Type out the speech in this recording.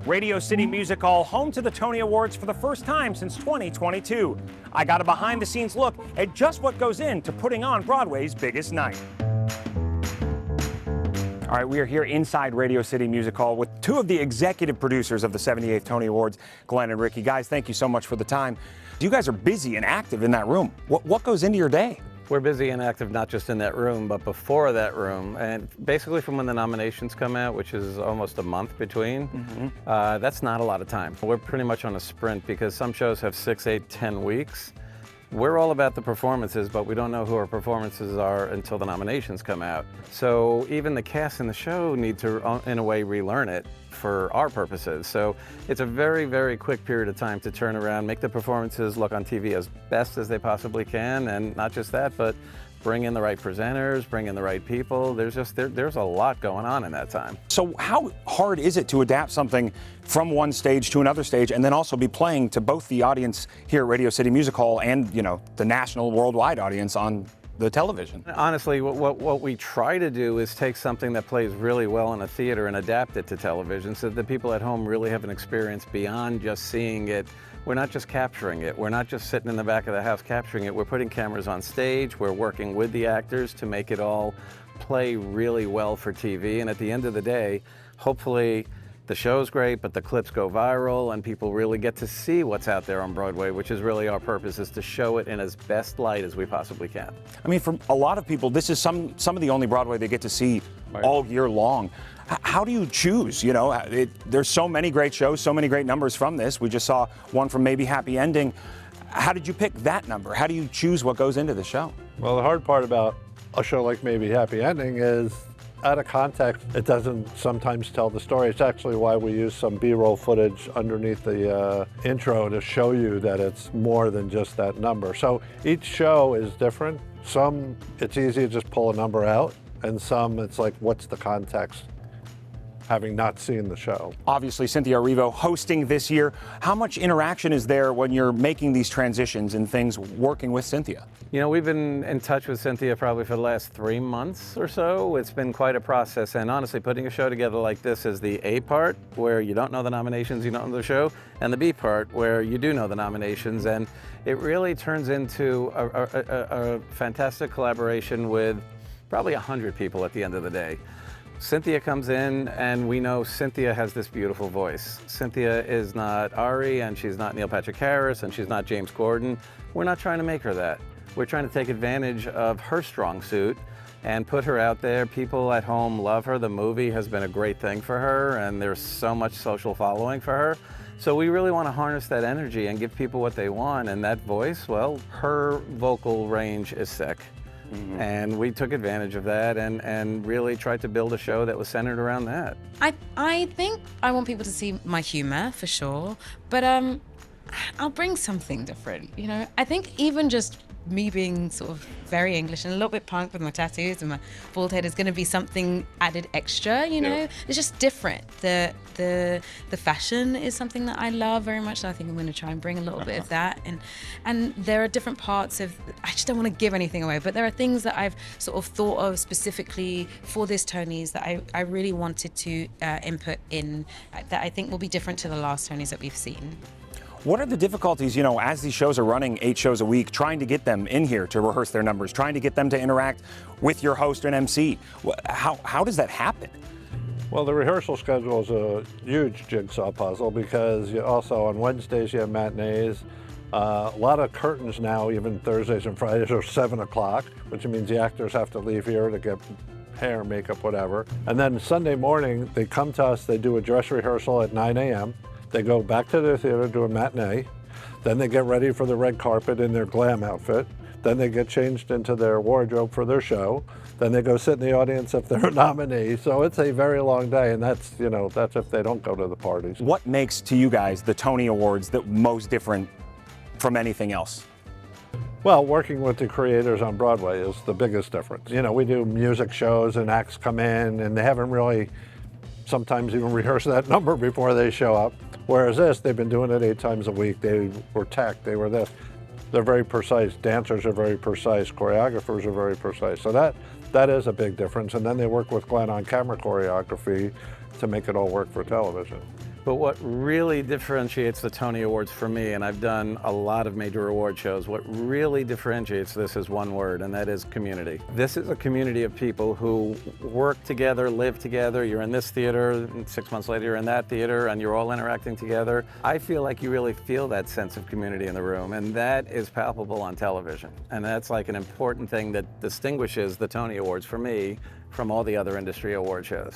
Radio City Music Hall, home to the Tony Awards for the first time since 2022. I got a behind-the-scenes look at just what goes into putting on Broadway's biggest night. All right, we are here inside Radio City Music Hall with two of the executive producers of the 78th Tony Awards, Glenn and Ricky. Guys, thank you so much for the time. You guys are busy and active in that room. What goes into your day? We're busy and active not just in that room, but before that room. And basically from when the nominations come out, which is almost a month between, that's not a lot of time. We're pretty much on a sprint because some shows have 6, 8, 10 weeks. We're all about the performances, but we don't know who our performances are until the nominations come out. So even the cast in the show need to, in a way, relearn it for our purposes. So it's a very, very quick period of time to turn around, make the performances look on TV as best as they possibly can, and not just that, but bring in the right presenters, bring in the right people. There's a lot going on in that time. So how hard is it to adapt something from one stage to another stage and then also be playing to both the audience here at Radio City Music Hall and, you know, the national worldwide audience on the television? Honestly, what we try to do is take something that plays really well in a theater and adapt it to television so that the people at home really have an experience beyond just seeing it. We're not just capturing it. We're not just sitting in the back of the house capturing it. We're putting cameras on stage. We're working with the actors to make it all play really well for TV. And at the end of the day, hopefully the show's great, but the clips go viral and people really get to see what's out there on Broadway, which is really our purpose, is to show it in as best light as we possibly can. I mean, for a lot of people, this is some of the only Broadway they get to see all year long. How do you choose? You know, there's so many great shows, so many great numbers from this. We just saw one from Maybe Happy Ending. How did you pick that number? How do you choose what goes into the show? Well, the hard part about a show like Maybe Happy Ending is out of context, it doesn't sometimes tell the story. It's actually why we use some B-roll footage underneath the intro to show you that it's more than just that number. So each show is different. Some, it's easy to just pull a number out, and some, it's like, what's the context, having not seen the show. Obviously, Cynthia Erivo hosting this year. How much interaction is there when you're making these transitions and things working with Cynthia? You know, we've been in touch with Cynthia probably for the last 3 months or so. It's been quite a process, and honestly, putting a show together like this is the A part, where you don't know the nominations, you don't know the show, and the B part, where you do know the nominations, and it really turns into a fantastic collaboration with probably 100 people at the end of the day. Cynthia comes in, and we know Cynthia has this beautiful voice. Cynthia is not Ari, and she's not Neil Patrick Harris, and she's not James Corden. We're not trying to make her that. We're trying to take advantage of her strong suit and put her out there. People at home love her. The movie has been a great thing for her, and there's so much social following for her. So we really want to harness that energy and give people what they want, and that voice, well, her vocal range is sick. And we took advantage of that and really tried to build a show that was centered around that. I think I want people to see my humor for sure, but I'll bring something different, you know? I think even just me being sort of very English and a little bit punk with my tattoos and my bald head is going to be something added extra, you know? It's just different. The fashion is something that I love very much, so I think I'm going to try and bring a little bit of that. And there are different parts of, I just don't want to give anything away, but there are things that I've sort of thought of specifically for this Tonys that I really wanted to input in that I think will be different to the last Tonys that we've seen. What are the difficulties, you know, as these shows are running 8 shows a week, trying to get them in here to rehearse their numbers, trying to get them to interact with your host and MC? How does that happen? Well, the rehearsal schedule is a huge jigsaw puzzle because you also on Wednesdays you have matinees. A lot of curtains now, even Thursdays and Fridays, are 7 o'clock, which means the actors have to leave here to get hair, makeup, whatever. And then Sunday morning, they come to us, they do a dress rehearsal at 9 a.m. They go back to their theater, do a matinee. Then they get ready for the red carpet in their glam outfit. Then they get changed into their wardrobe for their show. Then they go sit in the audience if they're a nominee. So it's a very long day, and that's, you know, that's if they don't go to the parties. What makes, to you guys, the Tony Awards the most different from anything else? Well, working with the creators on Broadway is the biggest difference. You know, we do music shows and acts come in and they haven't really sometimes even rehearsed that number before they show up. Whereas this, they've been doing it 8 times a week. They were tech, they were this. They're very precise. Dancers are very precise. Choreographers are very precise. So that is a big difference. And then they work with Glenn on camera choreography to make it all work for television. But what really differentiates the Tony Awards for me, and I've done a lot of major award shows, what really differentiates this is one word, and that is community. This is a community of people who work together, live together. You're in this theater, and 6 months later you're in that theater, and you're all interacting together. I feel like you really feel that sense of community in the room, and that is palpable on television. And that's like an important thing that distinguishes the Tony Awards for me from all the other industry award shows.